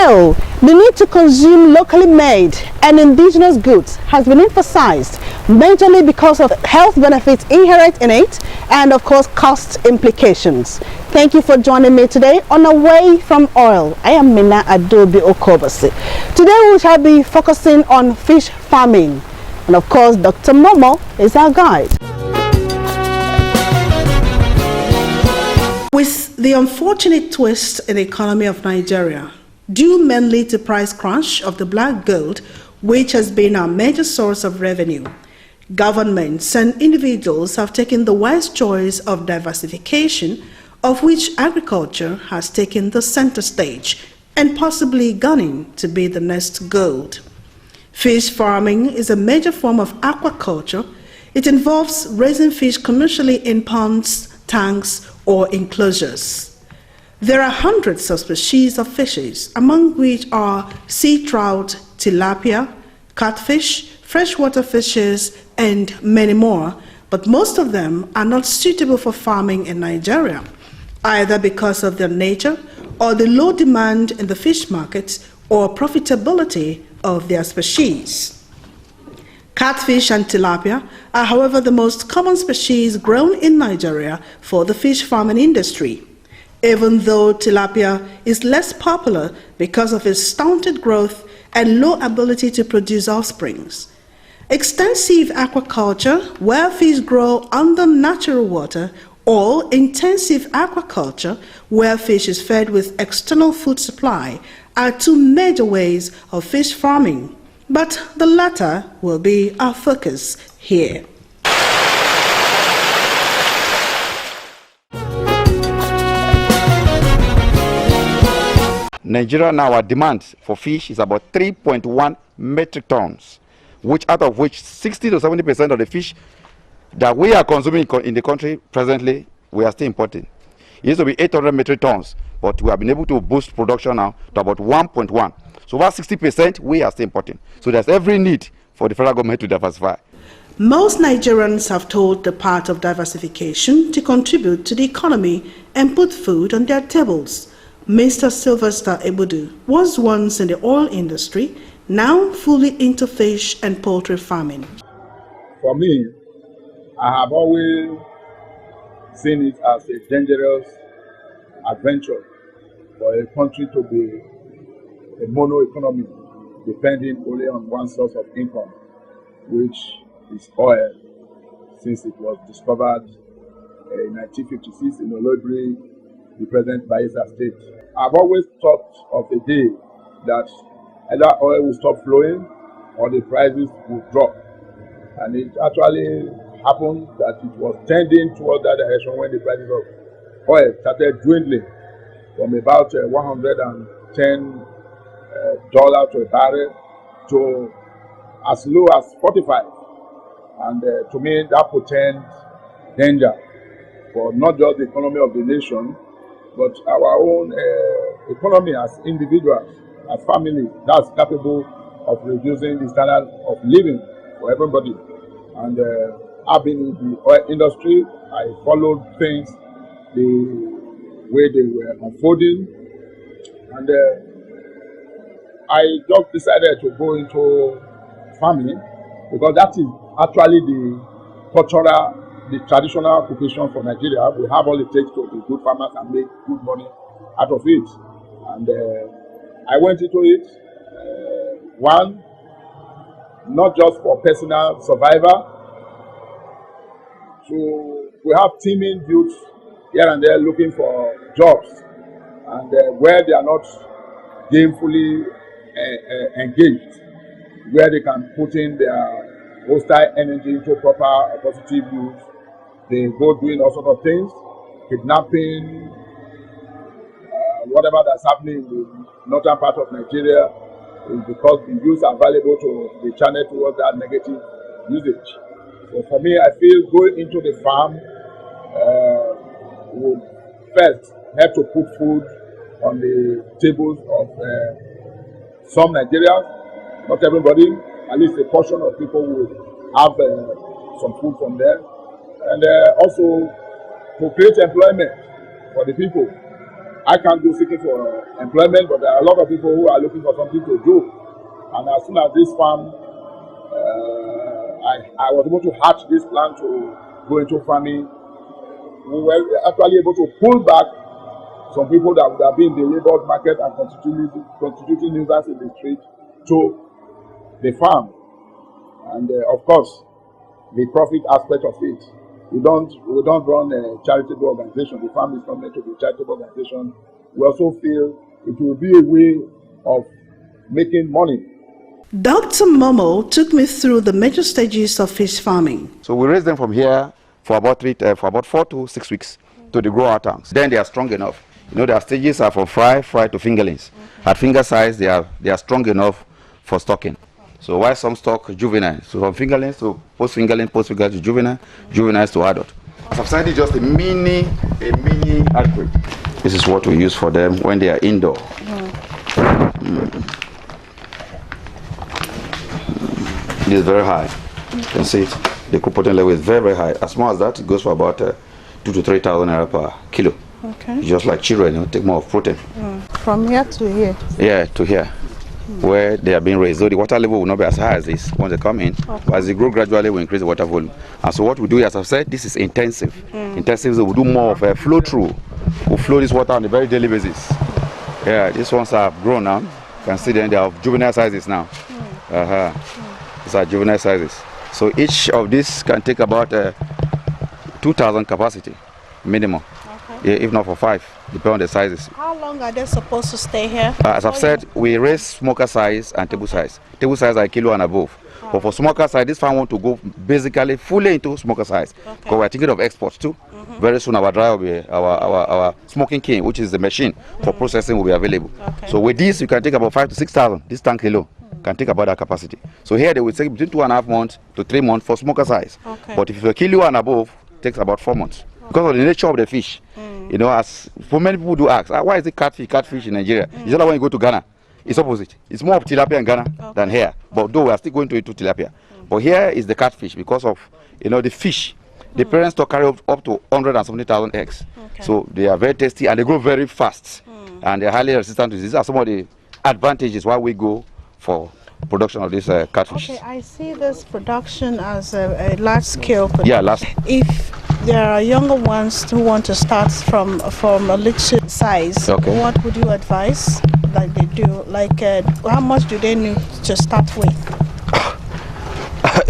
Still, the need to consume locally made and indigenous goods has been emphasized, majorly because of health benefits inherent in it and of course cost implications. Thank you for joining me today on Away from Oil. I am Mina Adobe Okobasi. Today we shall be focusing on fish farming, and of course Dr. Momo is our guide. With the unfortunate twist in the economy of Nigeria, due mainly to price crunch of the black gold, which has been our major source of revenue, governments and individuals have taken the wise choice of diversification, of which agriculture has taken the center stage and possibly gunning to be the next gold. Fish farming is a major form of aquaculture. It involves raising fish commercially in ponds, tanks, or enclosures. There are hundreds of species of fishes, among which are sea trout, tilapia, catfish, freshwater fishes, and many more, but most of them are not suitable for farming in Nigeria, either because of their nature or the low demand in the fish markets or profitability of their species. Catfish and tilapia are, however, the most common species grown in Nigeria for the fish farming industry, even though tilapia is less popular because of its stunted growth and low ability to produce offsprings. Extensive aquaculture, where fish grow under natural water, or intensive aquaculture, where fish is fed with external food supply, are two major ways of fish farming. But the latter will be our focus here. Nigeria now, our demand for fish is about 3.1 metric tons, out of which 60 to 70% of the fish that we are consuming in the country presently, we are still importing. It used to be 800 metric tons, but we have been able to boost production now to about 1.1. So about 60% we are still importing. So there's every need for the federal government to diversify. Most Nigerians have told the part of diversification to contribute to the economy and put food on their tables. Mr. Sylvester Ebudu was once in the oil industry, now fully into fish and poultry farming. For me, I have always seen it as a dangerous adventure for a country to be a mono economy, depending only on one source of income, which is oil, since it was discovered in 1956 in Olobri, the present Bayelsa State. I've always thought of a day that either oil will stop flowing or the prices will drop. And it actually happened that it was tending towards that direction when the prices of oil started dwindling from about $110 to a barrel to as low as 45. And to me, that portends danger for not just the economy of the nation, but our own economy as individuals, as families, that's capable of reducing the standard of living for everybody. And I've been in the oil industry. I followed things the way they were unfolding, and I just decided to go into farming because that is actually the traditional occupation for Nigeria. We have all it takes to be good farmers and make good money out of it. And I went into it, one, not just for personal survival. So we have teeming youths here and there looking for jobs, and where they are not gainfully engaged, where they can put in their hostile energy into proper positive use. They go doing all sorts of things, kidnapping, whatever that's happening in the northern part of Nigeria is because the youths are valuable to be channeled towards that negative usage. So for me, I feel going into the farm would first help to put food on the tables of some Nigerians, not everybody, at least a portion of people will have some food from there, and also to create employment for the people. I can't go seeking for employment, but there are a lot of people who are looking for something to do. And as soon as this farm, I was able to hatch this plan to go into farming, we were actually able to pull back some people that would have been in the labor market and constituting nuisance in the street to the farm. And of course, the profit aspect of it. We don't run a charitable organization. The farm is not meant to be a charitable organization. We also feel it will be a way of making money. Dr. Momo took me through the major stages of fish farming. So we raise them from here for about 4 to 6 weeks to the grower tanks. Then they are strong enough. You know, their stages are from fry to fingerlings. At finger size, they are strong enough for stocking. So why some stock juvenile? So from fingerlings to post-fingerling to juvenile, juveniles to adult. Subsidence is just a mini outbreak. This is what we use for them when they are indoor. It is very high. You can see it. The protein level is very, very high. As small as that, it goes for about 2,000 to 3,000 naira per kilo. Okay. Just like children, you know, take more of protein. From here to here? Yeah, to here, where they are being raised. So the water level will not be as high as this once they come in. Okay. But as they grow gradually, we increase the water volume. And so what we do, as I've said, this is intensive. Intensive, so we do more of a flow through. We flow this water on a very daily basis. Yeah, these ones have grown now. You can see them, they have juvenile sizes now. These are juvenile sizes. So each of these can take about 2,000 capacity, minimum. Okay. If not for 5, depending on the sizes. How long are they supposed to stay here? As I've said, we raise smoker size and table size. Table size are a kilo and above. But for smoker size, this farm want to go basically fully into smoker size. Because we're thinking of exports too. Very soon our dryer will be, our smoking king, which is the machine for processing, will be available. So with this, you can take about 5,000 to 6,000. This tank alone can take about that capacity. So here they will take between 2.5 months to 3 months for smoker size. But if it's a kilo and above, it takes about 4 months. Because of the nature of the fish. You know, as for many people do ask, why is it catfish in Nigeria? It's not like when you go to Ghana. It's opposite. It's more of tilapia in Ghana than here. But though we are still going to tilapia. But here is the catfish because of, you know, the fish. The parents stock carry up to 170,000 eggs. So they are very tasty and they grow very fast. And they're highly resistant to disease. These are some of the advantages why we go for production of this catfish. Okay, I see this production as a large scale production. Yeah, If there are younger ones who want to start from a little size, what would you advise that they do? Like, how much do they need to start with?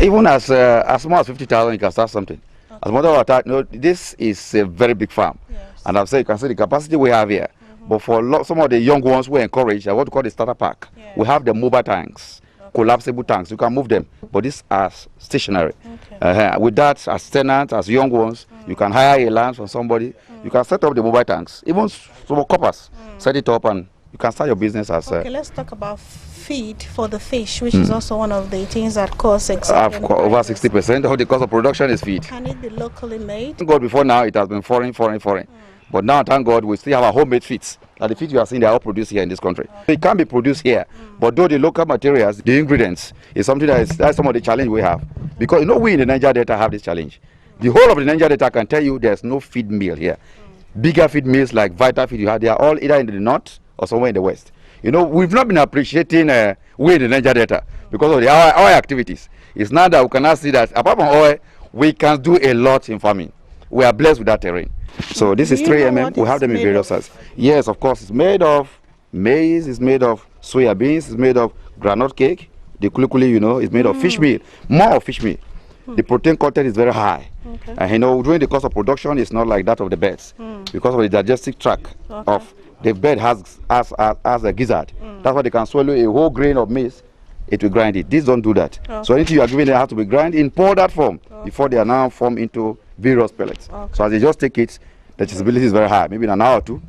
Even as small as 50,000, you can start something. As matter of fact, this is a very big farm. And I've said, you can see the capacity we have here. But for some of the young ones we encourage, what we call the starter pack, we have the mobile tanks, collapsible tanks. You can move them, but these are stationary. With that, as tenants, as young ones, you can hire a land from somebody. You can set up the mobile tanks, even some coppers. Set it up and you can start your business as Okay, let's talk about feed for the fish, which is also one of the things that cause exactly over 60% of the cost of production is feed. Can it be locally made? Thank God, before now it has been foreign. But now, thank God, we still have our homemade feeds. And the feeds you are seeing, they are all produced here in this country. It can be produced here, but though the local materials, the ingredients, is something that's some of the challenge we have. Because, you know, we in the Niger Delta have this challenge. The whole of the Niger Delta can tell you there's no feed mill here. Bigger feed mills like Vita Feed you have, they are all either in the north or somewhere in the west. You know, we've not been appreciating we in the Niger Delta because of our activities. It's now that we can now see that apart from oil, we can do a lot in farming. We are blessed with that terrain. So this is 3mm. We have them in various sizes. Yes, of course. It's made of maize. It's made of soya beans. It's made of groundnut cake. The kulikuli, you know, is made of fish meal. More of fish meal. The protein content is very high. And you know, during the course of production, it's not like that of the birds because of the digestive tract of the bird has a gizzard. That's why they can swallow a whole grain of maize. It will grind it. These don't do that. So anything you are giving, they have to be ground in powdered form before they are now formed into various pellets. So as they just take it, the traceability is very high. Maybe in an hour or two,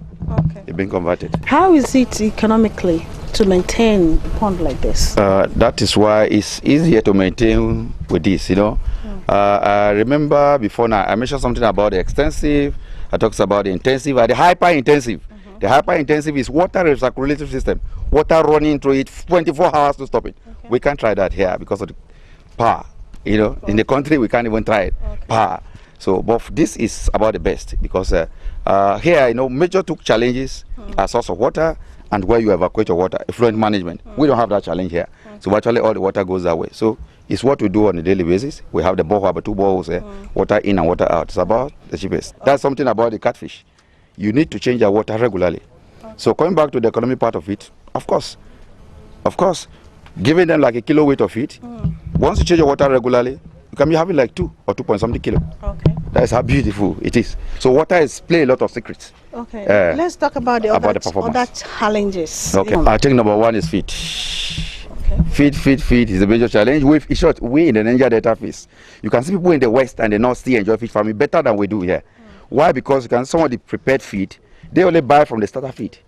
they've been converted. How is it economically to maintain a pond like this? That is why it's easier to maintain with this, you know. I remember before now, I mentioned something about the extensive. I talked about the intensive and the hyper-intensive. The hyper-intensive is water recirculative system. Water running through it 24 hours to stop it. We can't try that here because of the power. You know, in the country we can't even try it. Power. So, but this is about the best because here, major two challenges are source of water and where you evacuate your water, effluent management. We don't have that challenge here. So virtually all the water goes that way. So it's what we do on a daily basis. We have the borehole, but 2 boreholes here, water in and water out. It's about the cheapest. That's something about the catfish. You need to change your water regularly. So coming back to the economic part of it, of course, giving them like a kilo weight of feed. Once you change your water regularly, you can be having like 2 or 2 point something kilo. Okay. That's how beautiful it is. So water is play a lot of secrets. Okay. Let's talk about the other challenges. Okay. I think number 1 is feed. Okay. Feed is a major challenge. In short, we in the Niger Delta face. You can see people in the West and the North still enjoy fish farming better than we do here. Why? Because some of the prepared feed, they only buy from the starter feed.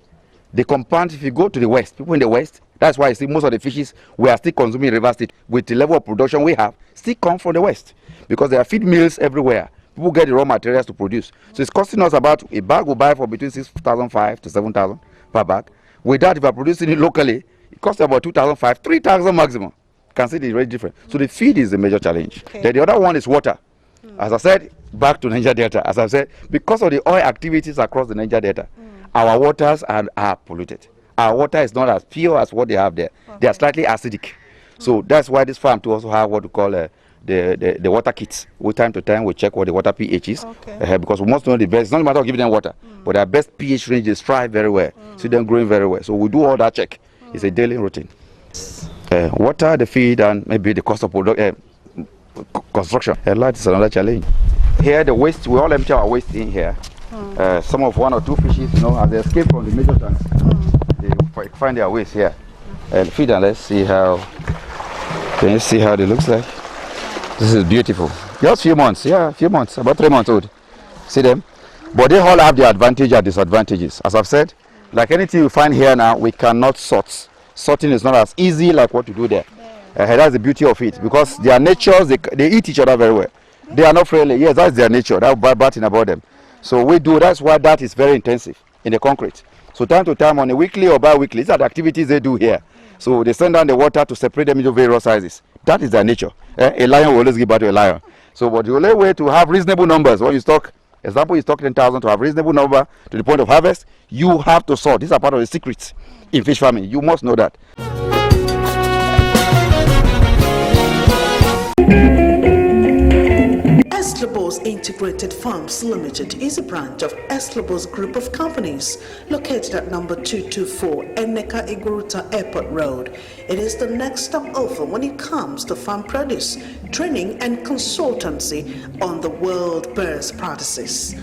The compound, if you go to the West, people in the West, that's why I see most of the fishes we are still consuming in River State with the level of production we have still come from the West because there are feed mills everywhere. People get the raw materials to produce. So it's costing us about a bag we buy for between 6,500 to 7,000 per bag. With that, if we are producing it locally, it costs about 2,500, 3,000 maximum. You can see the rate different. So the feed is the major challenge. Okay. Then the other one is water. As I said, back to Niger Delta, as I said, because of the oil activities across the Niger Delta, our waters are polluted. Our water is not as pure as what they have there. Okay. They are slightly acidic. So that's why this farm to also have what we call the water kits. We time to time we check what the water pH is. Okay. Because we must know the best. It's not a matter of giving them water, but their best pH ranges thrive very well. See them growing very well. So we do all that check. It's a daily routine. Water, the feed, and maybe the cost of construction. That is another challenge. Here the waste, we all empty our waste in here. Some of 1 or 2 fishes, as they escape from the major tanks, they find their ways here. And feed them. Let's see how. Can you see how they looks like? This is beautiful. Just few months, few months, about 3 months old. See them? But they all have their advantage and disadvantages. As I've said, like anything you find here now, we cannot sort. Sorting is not as easy like what you do there. That's the beauty of it because their natures, they eat each other very well. They are not friendly. Yes, that's their nature. That's bad thing about them. So we do. That's why that is very intensive in the concrete. So time to time, on a weekly or bi-weekly, these are the activities they do here. So they send down the water to separate them into various sizes. That is their nature. A lion will always give birth to a lion. So, but the only way to have reasonable numbers, when you stock, example, you stock 10,000 to have reasonable number to the point of harvest, you have to sort. These are part of the secrets in fish farming. You must know that. Eslobos Integrated Farms Limited is a branch of Eslobos Group of Companies located at number 224 Eneka Iguruta Airport Road. It is the next stop over when it comes to farm produce, training and consultancy on the world best practices.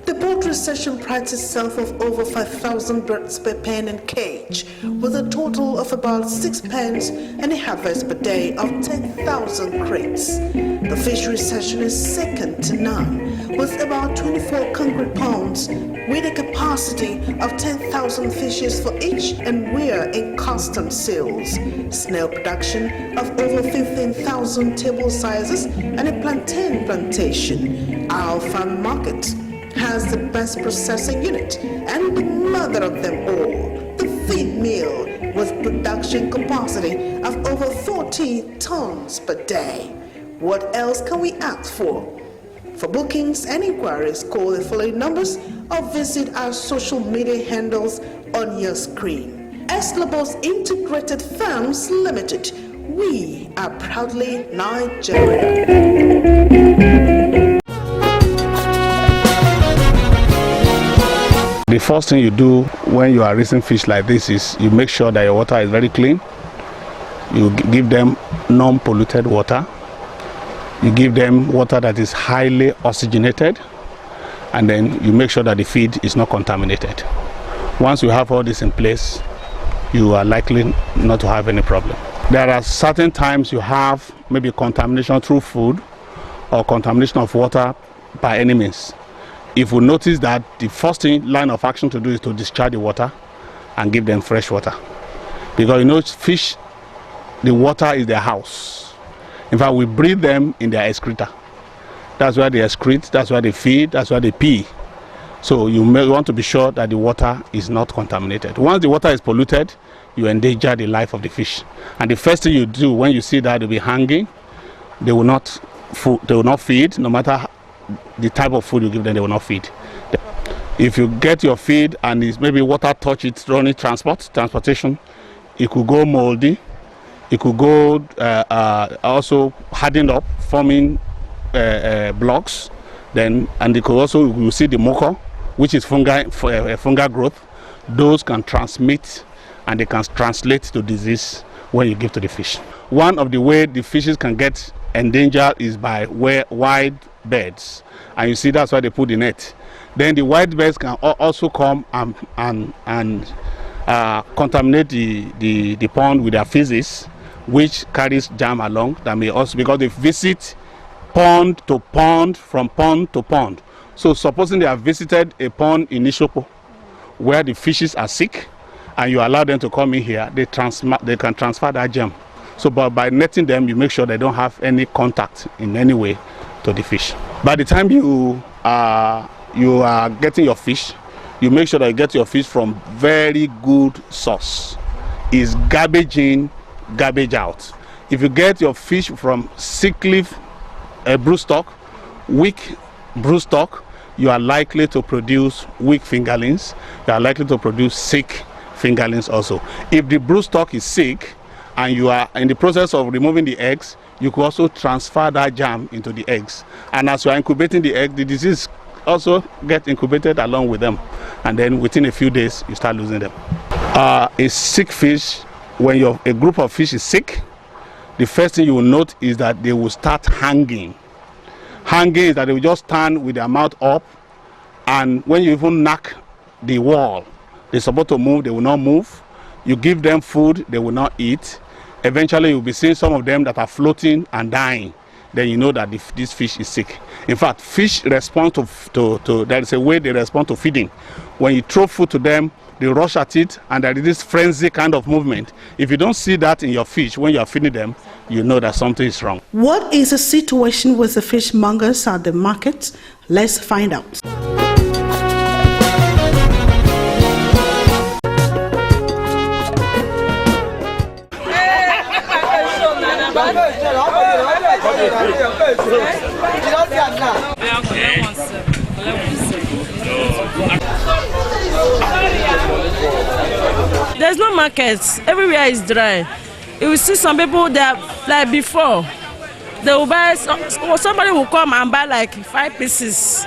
The poultry section prides itself of over 5,000 birds per pen and cage, with a total of about 6 pens and a harvest per day of 10,000 crates. The fishery section is second to none, with about 24 concrete ponds, with a capacity of 10,000 fishes for each, and we're in constant sales. Snail production of over 15,000 table sizes and a plantain plantation. Our farm market has the best processing unit and the mother of them all, the feed mill, with production capacity of over 40 tons per day. What else can we ask for? For bookings and inquiries, call the following numbers or visit our social media handles on your screen. Eslobos Integrated Farms Limited. We are proudly Nigeria. The first thing you do when you are raising fish like this is you make sure that your water is very clean. You give them non-polluted water. You give them water that is highly oxygenated, and then you make sure that the feed is not contaminated. Once you have all this in place, you are likely not to have any problem. There are certain times you have maybe contamination through food or contamination of water by any means. If we notice that, the first line of action to do is to discharge the water and give them fresh water. Because fish, the water is their house. In fact, we breed them in their excreta. That's where they excrete, that's where they feed, that's where they pee. So you may want to be sure that the water is not contaminated. Once the water is polluted, you endanger the life of the fish. And the first thing you do when you see that they'll be hanging, they will not feed, no matter the type of food you give them, they will not feed. If you get your feed and it's maybe water touch it during transportation, it could go moldy. It could go also hardened up, forming blocks. And it could also, you see the mucor, which is fungal growth. Those can transmit and they can translate to disease when you give to the fish. One of the ways the fishes can get endangered is by wild birds, and you see that's why they put the net. Then the wild birds can also come and contaminate the pond with their feces, which carries germ along. That may also, because they visit pond to pond, from pond to pond. So supposing they have visited a pond in Ishopo where the fishes are sick, and you allow them to come in here, they can transfer that germ. So by netting them, you make sure they don't have any contact in any way to the fish. By the time you are getting your fish, you make sure that you get your fish from very good source. Is garbage in, garbage out. If you get your fish from sickly broodstock, weak broodstock, you are likely to produce weak fingerlings. You are likely to produce sick fingerlings also. If the broodstock is sick and you are in the process of removing the eggs, you could also transfer that germ into the eggs. And as you are incubating the egg, the disease also get incubated along with them. And then within a few days, you start losing them. A sick fish, when a group of fish is sick, the first thing you will note is that they will start hanging. Hanging is that they will just stand with their mouth up, and when you even knock the wall, they're supposed to move, they will not move. You give them food, they will not eat. Eventually, you'll be seeing some of them that are floating and dying. Then you know that this fish is sick. In fact, fish respond to there is a way they respond to feeding. When you throw food to them, they rush at it, and there is this frenzy kind of movement. If you don't see that in your fish when you are feeding them, you know that something is wrong. What is the situation with the fishmongers at the market? Let's find out. There's no markets. Everywhere is dry. You will see some people that, like before, they will buy, somebody will come and buy like 5 pieces.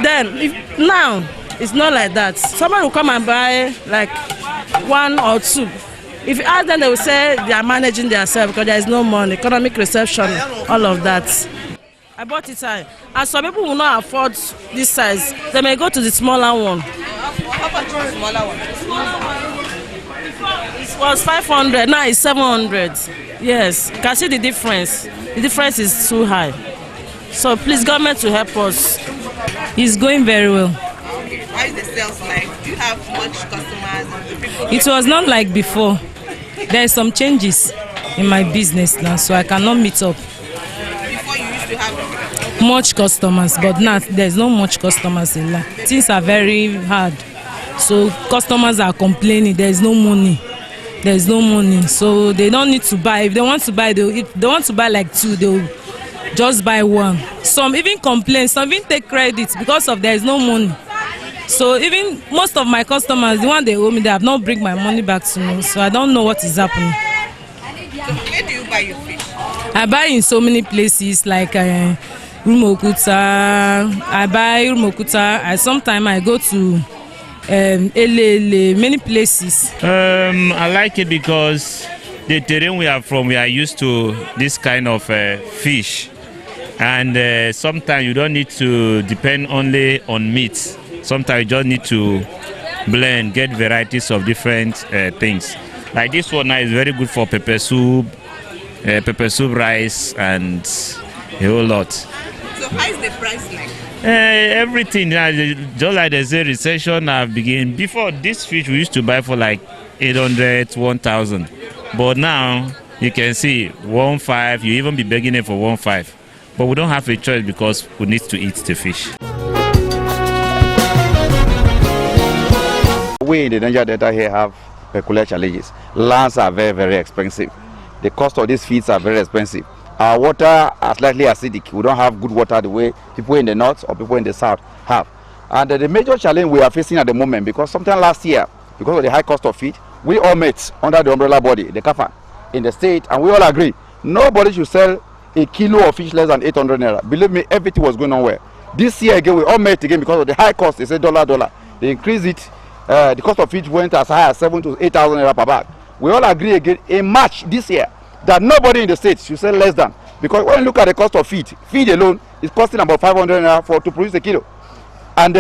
Then, now, it's not like that. Somebody will come and buy like 1 or 2. If you ask them, they will say they are managing themselves because there is no money, economic recession, all of that. I bought it high. And some people will not afford this size. They may go to the smaller one. How much is the smaller one? It was 500, now it's 700. Yes, you can see the difference. The difference is too high. So please, government to help us. It's going very well. Okay. How is the sales like? Do you have much customers? It was not like before. There are some changes in my business now, so I cannot meet up. Before you used to have much customers, but now there's not much customers in line. Things are very hard. So customers are complaining there's no money. There's no money. So they don't need to buy. If they want to buy, if they want to buy like 2, they'll just buy 1. Some even complain, some even take credit because of there's no money. So even most of my customers, the one they owe me, they have not bring my money back to me. So I don't know what is happening. So where do you buy your fish? I buy in so many places like Rumokuta. I buy Rumokuta. Sometimes I go to Elele, many places. I like it because the terrain we are from, we are used to this kind of fish. And sometimes you don't need to depend only on meat. Sometimes you just need to blend, get varieties of different things. Like this one now is very good for pepper soup rice, and a whole lot. So how is the price like? Everything, just like there's a recession have begun. Before, this fish we used to buy for like 800, 1,000. But now, you can see 1,500, you even be begging it for 1,500. But we don't have a choice because we need to eat the fish. We in the Niger Delta here have peculiar challenges. Lands are very, very expensive. The cost of these feeds are very expensive. Our water are slightly acidic. We don't have good water the way people in the north or people in the south have. And the major challenge we are facing at the moment, because sometime last year, because of the high cost of feed, we all met under the umbrella body, the CAFA, in the state, and we all agree nobody should sell a kilo of fish less than 800 naira. Believe me, everything was going on well. This year again, we all met again because of the high cost. They said dollar. They increased it. The cost of fish went as high as 7,000 to 8,000 naira per bag. We all agree again in March this year that nobody in the state should sell less than, because when you look at the cost of feed alone is costing about 500 naira to produce a kilo. And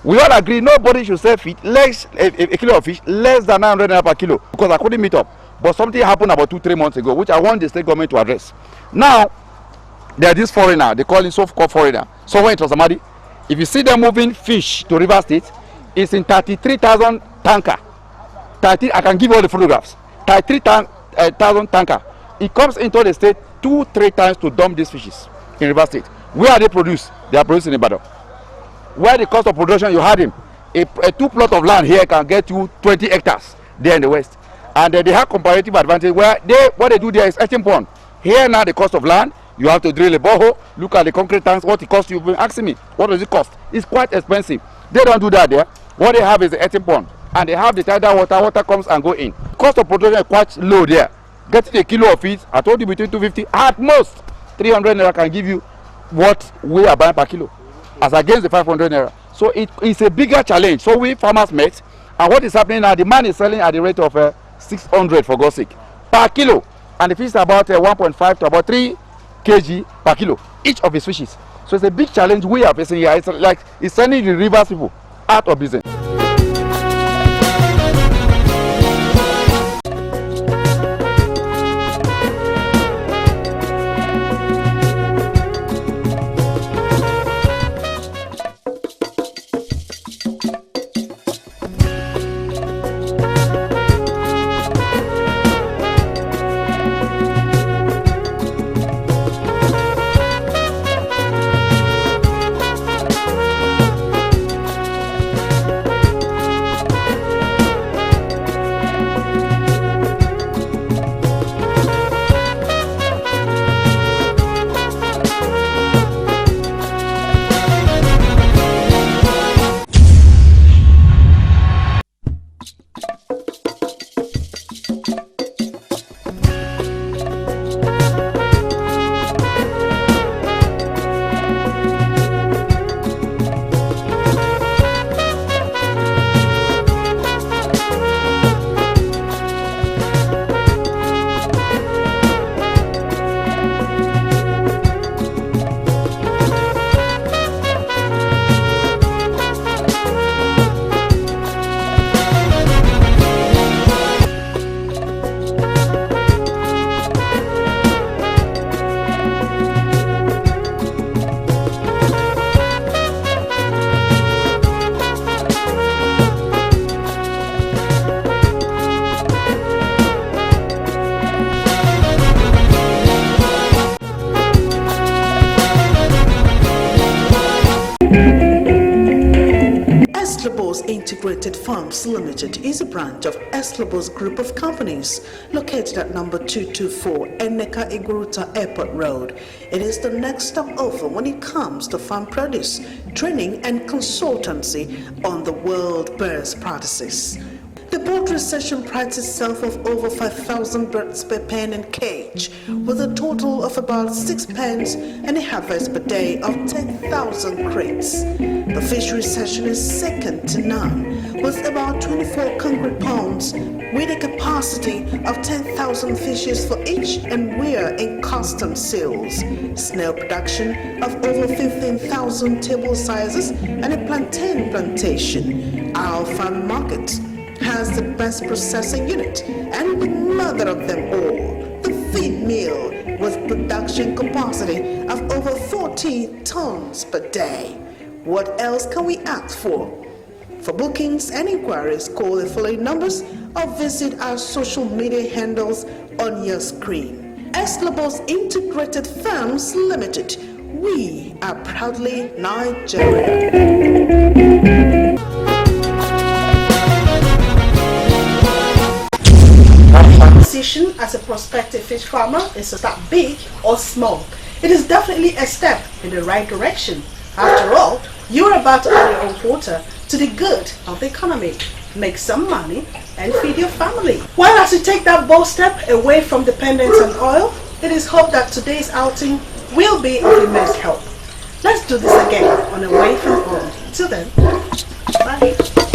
we all agree nobody should sell feed less, a kilo of fish less than 900 naira per kilo, because I couldn't meet up. But something happened about 2-3 months ago, which I want the state government to address. Now, there are these foreigner, they call it so-called foreigner. Somewhere in Transamadi, if you see them moving fish to River State, it's in 33,000 tanker. I can give you all the photographs. 33,000 tanker. It comes into the state 2-3 times to dump these fishes in River State. Where are they produced? They are produced in Ibadan. Where the cost of production, you had him. A 2 plot of land here can get you 20 hectares there in the west. And they have comparative advantage where what they do there is etching pond. Here now the cost of land, you have to drill a borehole, look at the concrete tanks, what it costs. You've been asking me, what does it cost? It's quite expensive. They don't do that there. What they have is the etching pond. And they have the tidal water comes and go in. Cost of production is quite low there. Getting a kilo of fish, I told you between 250, at most 300 naira can give you what we are buying per kilo, as against the 500 naira. So it's a bigger challenge. So we farmers met, and what is happening now, the man is selling at the rate of 600 for God's sake per kilo, and the fish is about 1.5 to about 3 kg per kilo each of his fishes. So it's a big challenge we are facing here. It's like it's sending the rivers people out of business. Integrated Farms Limited is a branch of Eslobos Group of Companies located at number 224 Eneka Iguruta Airport Road. It is the next stop over when it comes to farm produce, training and consultancy on the world best practices. The poultry section prides itself of over 5,000 birds per pen and cage, with a total of about 6 pens and a harvest per day of 10,000 crates. The fishery section is second to none, with about 24 concrete ponds, with a capacity of 10,000 fishes for each, and we are in constant sales. Snail production of over 15,000 table sizes and a plantain plantation. Our farm market has the best processing unit and the mother of them all, the feed mill, with production capacity of over 40 tons per day. What else can we ask for? For bookings and inquiries, call the following numbers or visit our social media handles on your screen. Eslobos Integrated Farms Limited. We are proudly Nigeria. decision as a prospective fish farmer is to start big or small. It is definitely a step in the right direction. After all, you're about to add your own quota to the good of the economy, make some money, and feed your family. While as you take that bold step away from dependence on oil, it is hoped that today's outing will be of immense help. Let's do this again on Away from Oil. Till then, bye.